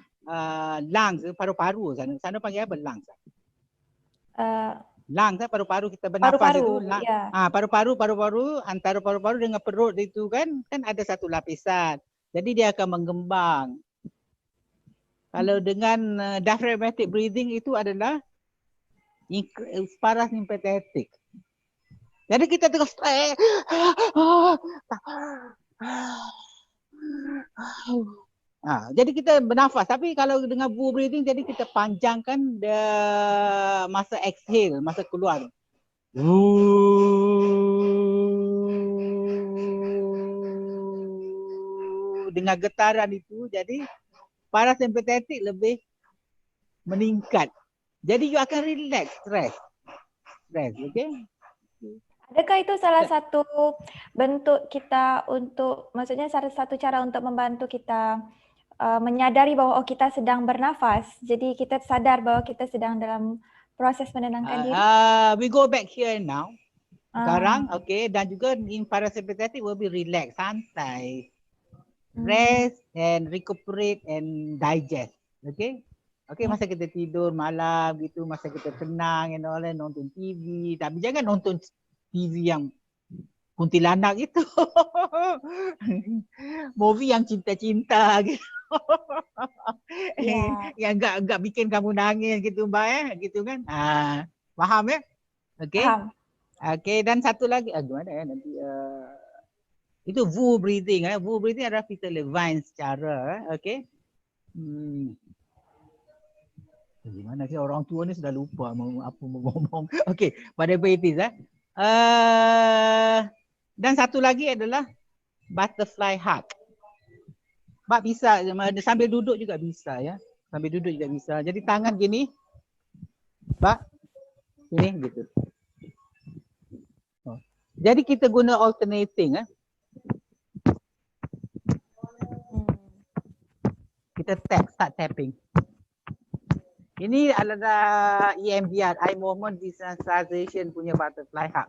lungs, paru-paru sana. Sana panggil apa lungs? Lungs, paru-paru kita bernafas Paru-paru, itu. ya. Paru-paru, antara paru-paru dengan perut itu kan ada satu lapisan. Jadi dia akan menggembang. Kalau dengan diaphragmatic breathing itu adalah parasimpatetik. Jadi kita terus jadi kita bernafas. Tapi kalau dengan full breathing, jadi kita panjangkan masa exhale, masa keluar. Dengan getaran itu, jadi parasimpatetik lebih meningkat. Jadi you akan relax, stress, okay? Adakah itu salah satu bentuk kita untuk, maksudnya salah satu cara untuk membantu kita menyadari bahwa kita sedang bernafas. Jadi kita sadar bahwa kita sedang dalam proses menenangkan diri. We go back here now. Sekarang, okay, dan juga in parasympathetic will be relax, santai. Rest and recuperate and digest. Okay? Okay, masa kita tidur malam gitu, masa kita tenang and all, nonton TV. Tapi jangan nonton TV yang kuntilanak itu. Movie yang cinta-cinta gitu. Yang enggak bikin kamu nangis gitu, Mbak, gitu kan. Faham ya? Okay. Faham. Okay, dan satu lagi, gimana ya nanti itu Wu breathing. Wu breathing adalah Peter Levine cara, okay. Gimana sih orang tua ni sudah lupa apa mau ngomong. Okay, whatever it is. Dan satu lagi adalah butterfly hug. Mbak bisa sambil duduk juga bisa ya. Sambil duduk juga bisa. Jadi tangan gini. Mbak. Ini gitu. Jadi kita guna alternating. Kita start tapping. Ini adalah EMDR, Eye Movement Desensitization punya butterfly hug.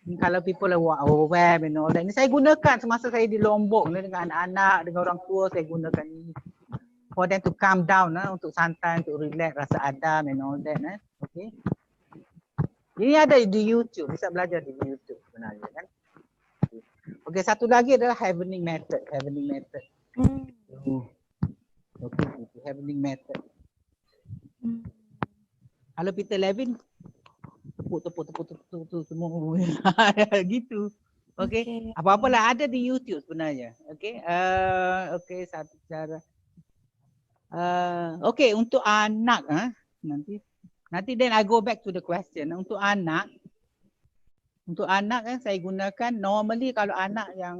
Kalau people are aware and all that. Ini saya gunakan semasa saya di Lombok dengan anak-anak, dengan orang tua, saya gunakan ini. For them to calm down, untuk santai, untuk relax, rasa adam and all that. Okay. Ini ada di YouTube, bisa belajar di YouTube sebenarnya kan. Okay, satu lagi adalah Havening Method. Okay, Havening Method. Kalau Peter Levine tepuk semua gitu. Okay. Apa-apalah ada di YouTube sebenarnya. Okay. Okay, satu cara. Okay, untuk anak nanti then I go back to the question. Untuk anak kan saya gunakan normally kalau anak yang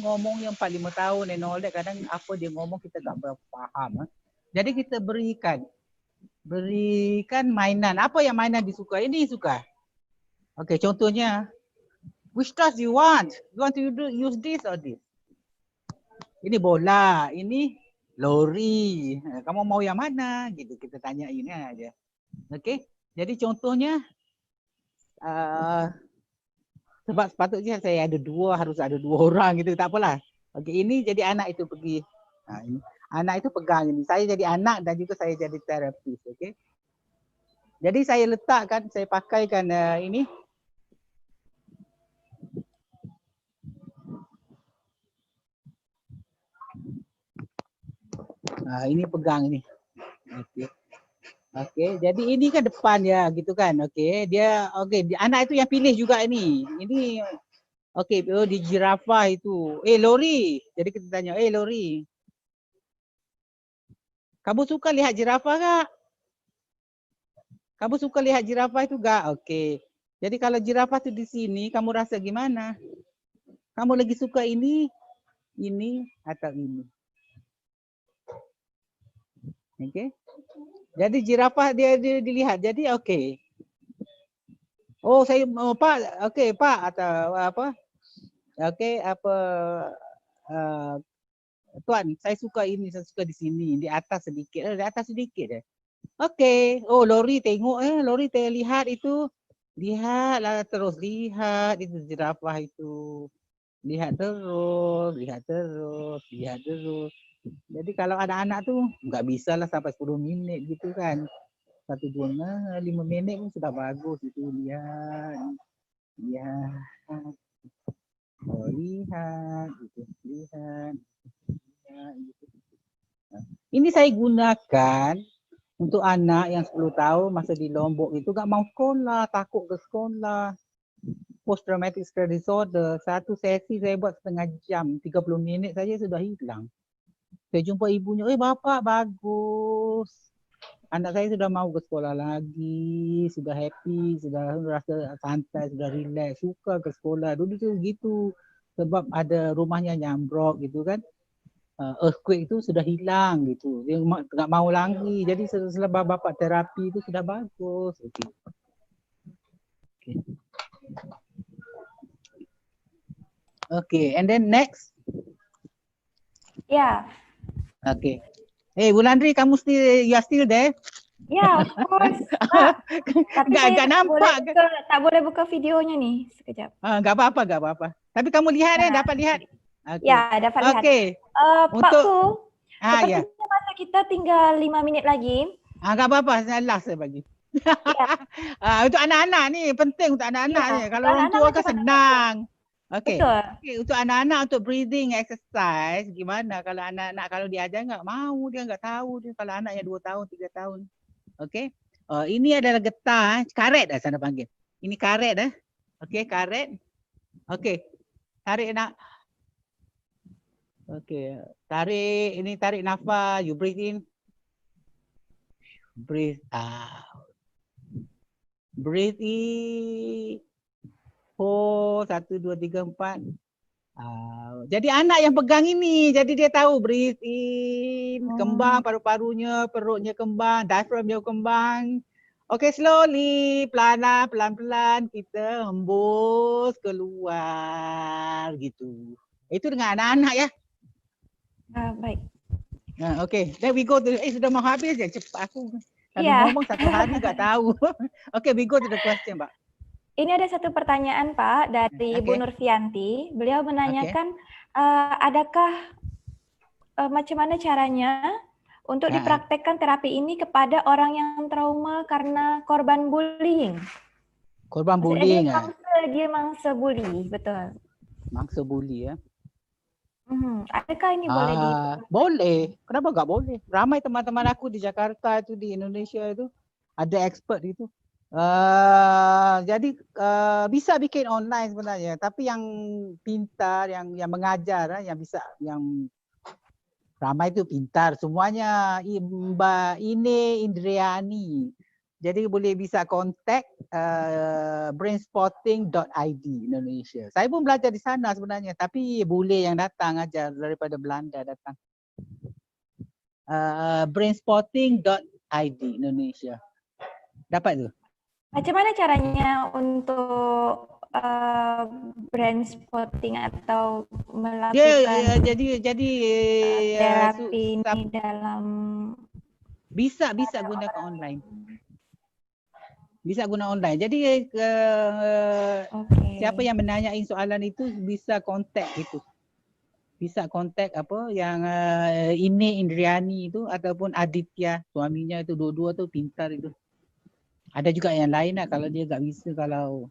ngomong yang 4-5 tahun and all that, kadang apa dia ngomong kita tak berapa faham. Jadi kita berikan mainan. Apa yang mainan disuka? Ini suka. Okay, contohnya, which toys you want? You want to use this or this? Ini bola, ini lori. Kamu mau yang mana? Gitu kita tanyain aja. Okay, jadi contohnya, sebab sepatutnya saya ada harus ada dua orang gitu, tak apalah. Okay, ini jadi anak itu pergi. Ini. Anak itu pegang ini. Saya jadi anak dan juga saya jadi terapis. Okay. Jadi saya letakkan, saya pakaikan ini. Ini pegang ini. Okay. Okay, jadi ini kan depan ya gitu kan. Okay, anak itu yang pilih juga ini. Ini okay, di jirafah itu. Lori. Jadi kita tanya, Lori. Kamu suka lihat jirafah tak? Kamu suka lihat jirafah itu tak? Okey. Jadi kalau jirafah itu di sini, kamu rasa gimana? Kamu lagi suka ini atau ini? Okey. Jadi jirafah dia dilihat. Jadi okey. Oh, saya Pak, okey Pak atau apa? Okey, Tuan, saya suka ini, saya suka di sini, di atas sedikit. Di atas sedikit. Okey. Oh, lori tengok Lori lihat itu Lihatlah terus, lihat itu zirafah itu. Lihat terus, lihat terus, lihat terus. Jadi kalau anak-anak tuh nggak bisa lah sampai 10 menit gitu kan. 1, 2, 5 menit pun sudah bagus itu. Lihat, lihat, oh, lihat, gitu. Lihat, lihat, gitu. Nah, ini saya gunakan untuk anak yang 10 tahun masa di Lombok itu gak mau sekolah, takut ke sekolah. Post traumatic stress disorder, satu sesi saya buat setengah jam, 30 minit saja sudah hilang. Saya jumpa ibunya, bapak bagus. Anak saya sudah mau ke sekolah lagi, sudah happy, sudah rasa santai, sudah relax, suka ke sekolah. Dulu tu gitu, sebab ada rumahnya nyambrok gitu kan. Earthquake itu sudah hilang gitu. Dia tak mau lagi. Jadi selepas bapak terapi itu sudah bagus. Okay. Okay. Okay, and then next. Yeah. Okay. Hey, Wulandri, kamu you are still there? Yeah, of course. Tapi saya Gak nampak. tak boleh buka videonya nih. Sekejap. Gak apa-apa, gak apa-apa. Tapi kamu lihat dapat lihat. Okay. Ya, dapat lihat. Okay. Pak Fu, ya. sepertinya masa kita tinggal 5 menit lagi. Gak apa-apa, last saya bagi. Untuk anak-anak ni, penting untuk anak-anak ni. Kalau orang tua kan senang. Okay. Okay. Untuk anak-anak, untuk breathing exercise, gimana kalau anak-anak kalau diajar nggak mau, dia nggak tahu. Dia kalau anak yang 2 tahun, 3 tahun. Okay. Ini adalah getah, karet dah sana panggil. Ini karet dah. Okay, karet. Okay. Tarik nak. Okay. Tarik, ini tarik nafas, you breathe in. Breathe out. Breathe in. 4, 1, 2, 3, 4. Jadi anak yang pegang ini, jadi dia tahu breathe in, kembang paru-parunya, perutnya kembang, diaphragmnya kembang. Okay, slowly, pelan-pelan kita hembus keluar gitu. Itu dengan anak-anak ya. Baik. Okay, then we go to, sudah mau habis ya, cepat aku. Kalau ngomong 1 hari nggak tahu. Okay, we go to the question, Pak. Ini ada satu pertanyaan Pak dari Ibu Nurfianti. Beliau menanyakan adakah macam mana caranya untuk dipraktekkan terapi ini kepada orang yang trauma karena korban bullying? Korban bullying dia mangsa bully, betul. Mangsa bully ya. Adakah ini boleh Boleh. Kenapa nggak boleh? Ramai teman-teman aku di Jakarta itu, di Indonesia itu ada expert itu. Jadi bisa bikin online sebenarnya, tapi yang pintar, yang mengajar, yang bisa, yang ramai itu pintar semuanya. Mbak Ine Indriani. Jadi boleh bisa kontak brainspotting.id Indonesia. Saya pun belajar di sana sebenarnya, tapi boleh yang datang ajar daripada Belanda datang. Brainspotting.id Indonesia. Dapat tu. Macam mana caranya untuk brand spotting atau melakukan terapi ini dalam bisa gunakan online. Bisa guna online. Jadi siapa yang menanyain soalan itu bisa kontak itu. Bisa kontak apa yang Ine Indriani itu ataupun Aditya, suaminya itu, dua-dua tu pintar itu. Ada juga yang lain lah kalau dia tak bisa, kalau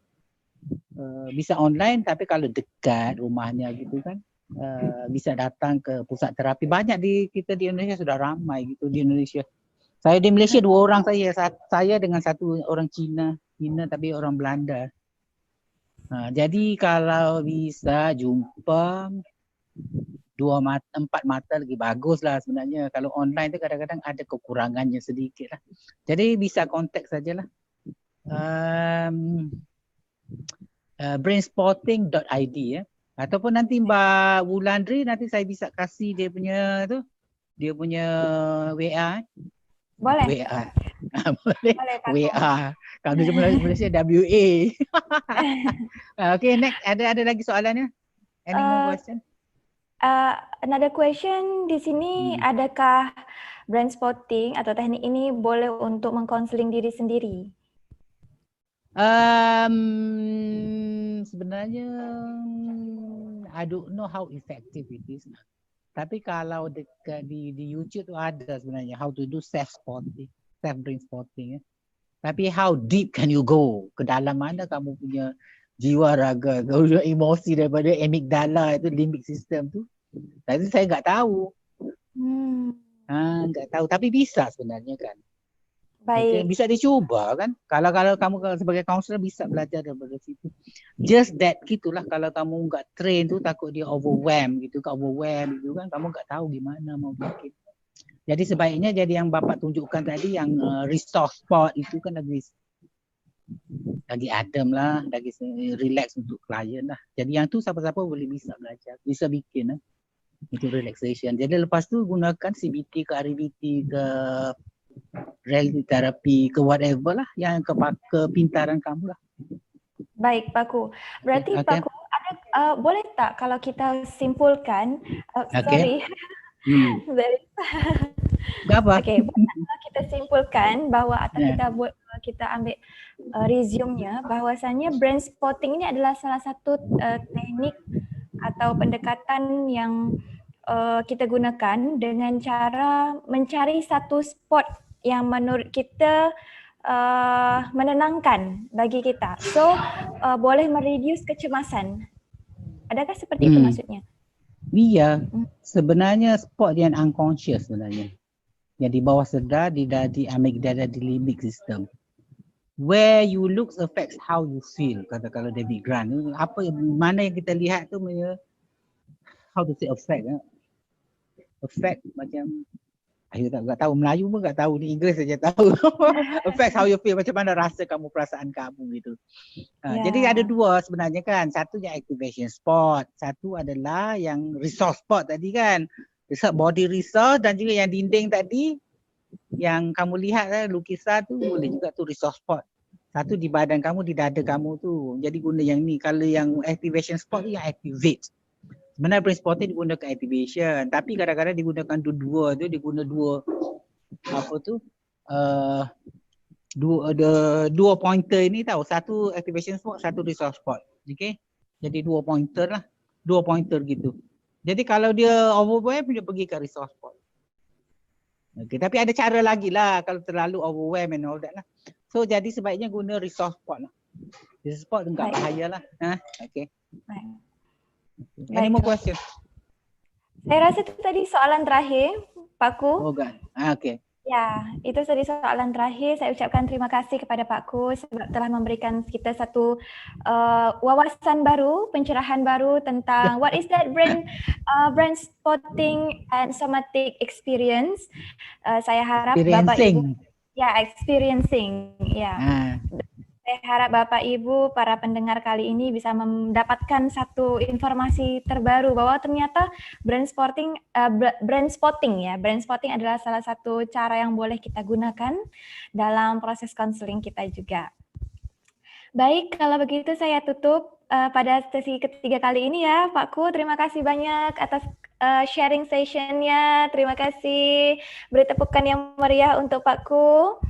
bisa online, tapi kalau dekat rumahnya gitu kan, bisa datang ke pusat terapi. Banyak kita di Indonesia sudah ramai gitu di Indonesia. Saya di Malaysia 2 orang saya dengan 1 orang Cina tapi orang Belanda. Jadi kalau bisa jumpa 4 mata lagi bagus lah sebenarnya. Kalau online tu kadang-kadang ada kekurangannya sedikit lah. Jadi bisa kontak sajalah. Brainspotting.id ya. Ataupun nanti Mbak Wulandri, nanti saya bisa kasih dia punya WA. Boleh. WA. Boleh. WA. Kalau di Malaysia WA. Okay, next. Ada lagi soalannya? Any more question? Another question di sini, adakah brand spotting atau teknik ini boleh untuk mengkonseling diri sendiri? Sebenarnya I don't know how effective it is. Tapi kalau dekat di YouTube tu ada sebenarnya how to do self brain spotting. Tapi how deep can you go? Ke dalam mana kamu punya jiwa raga, kau punya emosi daripada amygdala itu limbic system tu. Tapi saya nggak tahu. Nggak tahu. Tapi bisa sebenarnya kan. Okay. Baik. Bisa dicuba kan. Kalau kamu sebagai counselor bisa belajar daripada situ. Just that gitulah, kalau kamu nggak train tu takut dia overwhelm gitu kan, kamu nggak tahu gimana mau bikin. Jadi sebaiknya jadi yang Bapak tunjukkan tadi yang resource spot itu kan lagi adem lah, lagi relax untuk klien lah. Jadi yang tu siapa-siapa boleh bisa belajar, bisa bikin untuk relaxation. Jadi lepas tu gunakan CBT ke RBT ke reality therapy ke whatever lah yang kepintaran kamu lah. Baik, Pak Ku. Berarti Okay. Pak Ku, ada boleh tak kalau kita simpulkan? Sorry. Gak apa. Okey, kalau kita simpulkan bahwa atau kita ambil resume-nya bahwasanya brain spotting ini adalah salah satu teknik atau pendekatan yang kita gunakan dengan cara mencari satu spot yang menurut kita menenangkan bagi kita. So boleh mereduce kecemasan. Adakah seperti itu maksudnya? Iya, sebenarnya spot yang unconscious sebenarnya. Yang di bawah sedar, di amygdala, di limbic system. Where you look affects how you feel. Kata kalau David Grant, mana yang kita lihat tu how to say affect. Affect macam tak tahu, Melayu pun tak tahu, ni Inggeris saja tahu. Affect how you feel, macam mana rasa kamu, perasaan kamu gitu. Jadi ada dua sebenarnya kan, satu yang activation spot, satu adalah yang resource spot tadi kan, body resource, dan juga yang dinding tadi yang kamu lihat lukisan tu boleh juga tu resource spot. Satu di badan kamu, di dada kamu tu. Jadi guna yang ni. Kalau yang activation spot tu yang activate. Sebenarnya brain spotting digunakan activation, tapi kadang-kadang digunakan dua dua pointer ini tahu, satu activation spot, satu resource spot. Okay, jadi dua pointer gitu. Jadi kalau dia overwhelm, dia pergi ke resource spot. Okay, tapi ada cara lagi lah kalau terlalu overwhelm and all that lah. So jadi sebaiknya guna resource spot lah. Resource spot tu enggak bahaya lah. Okay. Any more question? Saya rasa itu tadi soalan terakhir, Pak Ku. Oh, kan. Okay. Ya, itu tadi soalan terakhir. Saya ucapkan terima kasih kepada Pak Ku sebab telah memberikan kita satu wawasan baru, pencerahan baru tentang what is that brain spotting and somatic experience. Saya harap Bapak Ibu experiencing. Saya harap Bapak Ibu para pendengar kali ini bisa mendapatkan satu informasi terbaru bahwa ternyata brain spotting adalah salah satu cara yang boleh kita gunakan dalam proses konseling kita juga. Baik, kalau begitu saya tutup pada sesi ketiga kali ini ya, Pak Ku. Terima kasih banyak atas sharing session-nya. Terima kasih. Beri tepukan yang meriah untuk Pak Ku.